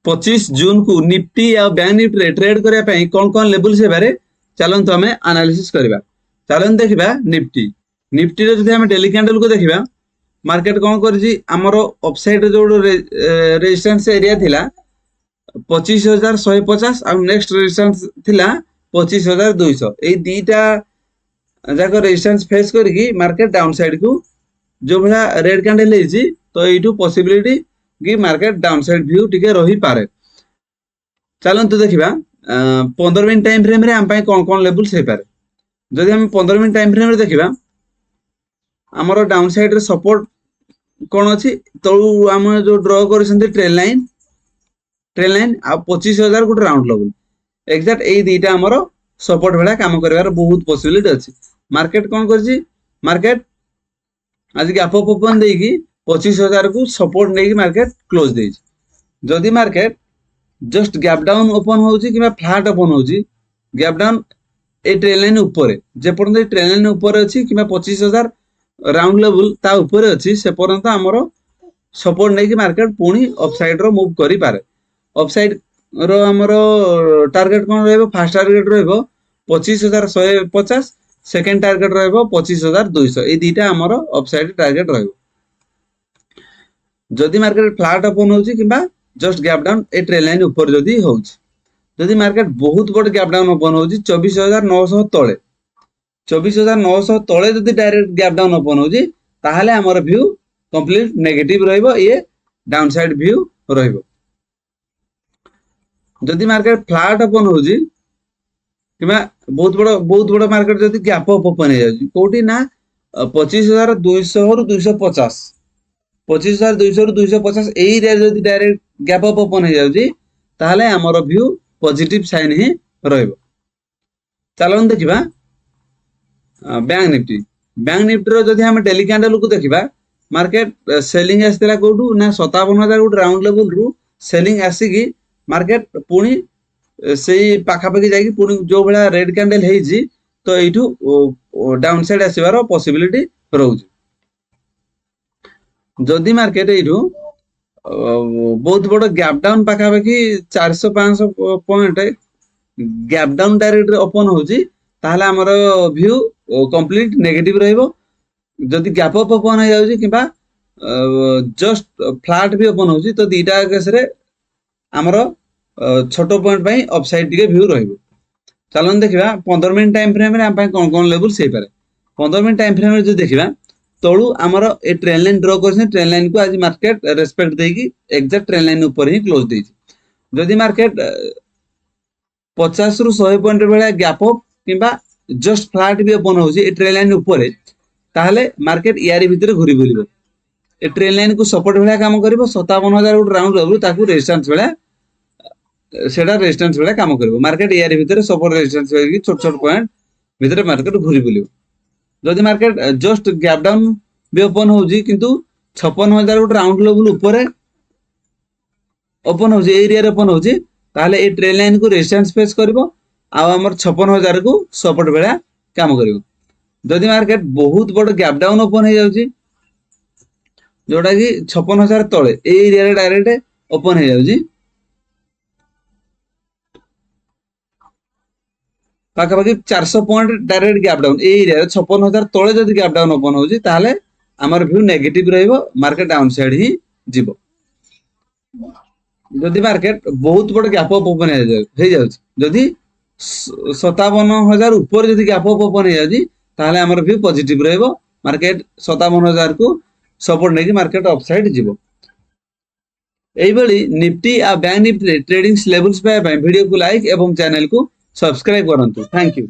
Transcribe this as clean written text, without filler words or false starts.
25 जून को निफ्टी आ bank Nifty trade करने पे कौन कौन लेवल से बारे चलंतु हमें एनालिसिस करबा। चलन देखिबा निफ्टी निफ्टी रे जदि हमें डेली कैंडल को देखिबा मार्केट कौन करजी हमर अपसाइड जो रेजिस्टेंस एरिया थिला 25,150 और नेक्स्ट रेजिस्टेंस थिला 25,200 ए दीटा जाको रेजिस्टेंस फेस करके मार्केट डाउन साइड को जो भला रेड कैंडल लेजी तो एटू पॉसिबिलिटी कि मार्केट डाउन साइड व्यू टिके रही पारे। चलंतु देखिबा 15 मिनट टाइम फ्रेम रे हम पई कोन कोन लेवल से पारे। जदि हम 15 मिनट टाइम फ्रेम रे देखिबा हमरो डाउन साइड रे सपोर्ट कोन अछि तो हम जो ड्रॉ करछन्ते ट्रेन लाइन आ 25,000 गुट राउंड लेवल एग्जैक्ट ए दीटा हमरो सपोर्ट भला काम करबार बहुत पॉसिबिलिटी अछि। मार्केट कोन करछि मार्केट आज गैप अप ओपन देकी 25,000 को सपोर्ट नहीं मार्केट क्लोज दे। जदि market just gap down open होउची किबा फ्लैट ओपन होउची गैप डाउन ए ट्रेन लाइन ऊपर जे पर्यंत ट्रेन लाइन ऊपर अछि किबा 25,000 राउंड लेवल ता ऊपर अछि से पर्यंत हमरो सपोर्ट नहीं मार्केट पुनी अपसाइड रो मूव करि पारे। अपसाइड रो हमरो टारगेट कोन रहबो फर्स्ट टारगेट रहबो 25,150 सेकंड टारगेट रहबो 25,200 ए दीटा हमरो अपसाइड टारगेट रहबो। जदि मार्केट फ्लैट ओपन होउची किबा जस्ट गैप डाउन ए ट्रेन लाइन ऊपर जदि होउची जदि मार्केट बहुत बड़ गैप डाउन ओपन होउची 24,900 तळे 24,900 तळे जदि डायरेक्ट गैप डाउन ओपन होउची ताहाले हमर व्यू कंप्लीट नेगेटिव रहइबो ये डाउन साइड व्यू रहइबो। जदि मार्केट फ्लैट ओपन होउची किबा बहुत बड़ मार्केट जदि गैप अप ओपन हे जाउची कोठी ना 25,200 रु 250 25,200 रु 250 एई रे जदि डायरेक्ट गैप अप ओपन हे जाउची ताहाले हमर व्यू पॉजिटिव साइन ही रहइबो। चलन देखिबा बैंक निफ्टी रो जदि हम डेली कैंडल को देखिबा मार्केट सेलिंग आस्तेला कोठू ना 57,000 गुट राउंड लेवल रु सेलिंग आसी मार्केट पुनी सेई पाखा पाखी जाई पुनी जो बडा रेड कैंडल हेजी तो एठू डाउन साइड आसीबार पॉसिबिलिटी रहउची। जदि मार्केट एठू बहुत बड़ गैप डाउन पाखा पाखी 400-500 point gap down direct open होची ताहले हमर व्यू कंप्लीट नेगेटिव रहइबो। जदि गैप अप ओपन हो जाउची किबा जस्ट फ्लैट भी ओपन होची तो दीटा केस रे हमर छोटो पॉइंट पई अपसाइड टिके व्यू रहइबो। चलन देखिबा 15 मिनट टाइम फ्रेम रे हम पई कोन कोन लेवल से पारे। 15 मिनट टाइम फ्रेम रे जो देखिबा तळु हमर ए ट्रेन लाइन ड्रॉ करछन ट्रेन लाइन को आज मार्केट रेस्पेक्ट देकी एग्जैक्ट ट्रेन लाइन ऊपर ही क्लोज देछि। जदि मार्केट 50 रु 100 पॉइंट बेला गैप अप किबा जस्ट फ्लैट भी ओपन होछि ए ट्रेन लाइन ऊपर ताहले मार्केट यारी भीतर घुरी बुलिबो ए ट्रेन लाइन को सपोर्ट बेला काम करबो 57,000 गुट राउंड लेवल ताकू रेजिस्टेंस बेला सेडा रेजिस्टेंस बेला काम करबो। मार्केट यारी भीतर सपोर्ट रेजिस्टेंस होगी छोट छोट पॉइंट भीतर मार्केट घुरी बुलिबो। जदि मार्केट जस्ट गैप डाउन भी ओपन होउची किंतु 56,000 गुट राउंड लेवल ऊपर ओपन होउची एरिया रे ओपन होउची ताहले ए ट्रेन लाइन को रेजिस्टेंस फेस करबो आ हमर 56,000 को सपोर्ट बेला काम करबो। जदि मार्केट बहुत बड़ गैप डाउन ओपन हे जाउची जोटा कि 56,000 तळे ए एरिया रे डायरेक्ट ओपन हे जाउची पाखा पाखी 400 पॉइंट डायरेक्ट गैप डाउन ए एरिया रे 56,000 तळे जदि गैप डाउन ओपन होउची ताहले हमर व्यू नेगेटिव रहइबो मार्केट डाउन साइड ही जीवो। जदि मार्केट बहुत बड़ गैप अप ओपन हे जाउची जदि 57,000 ऊपर जदि गैप अप ओपन हे जाउची ताहले हमर व्यू पॉजिटिव रहइबो मार्केट 57,000 को सपोर्ट नेकी मार्केट अपसाइड जीवो। एई बळी निफ्टी आ बैंक निफ्टी ट्रेडिंग लेवल्स पाए वीडियो को लाइक एवं चैनल को सब्सक्राइब करंतु। Thank you.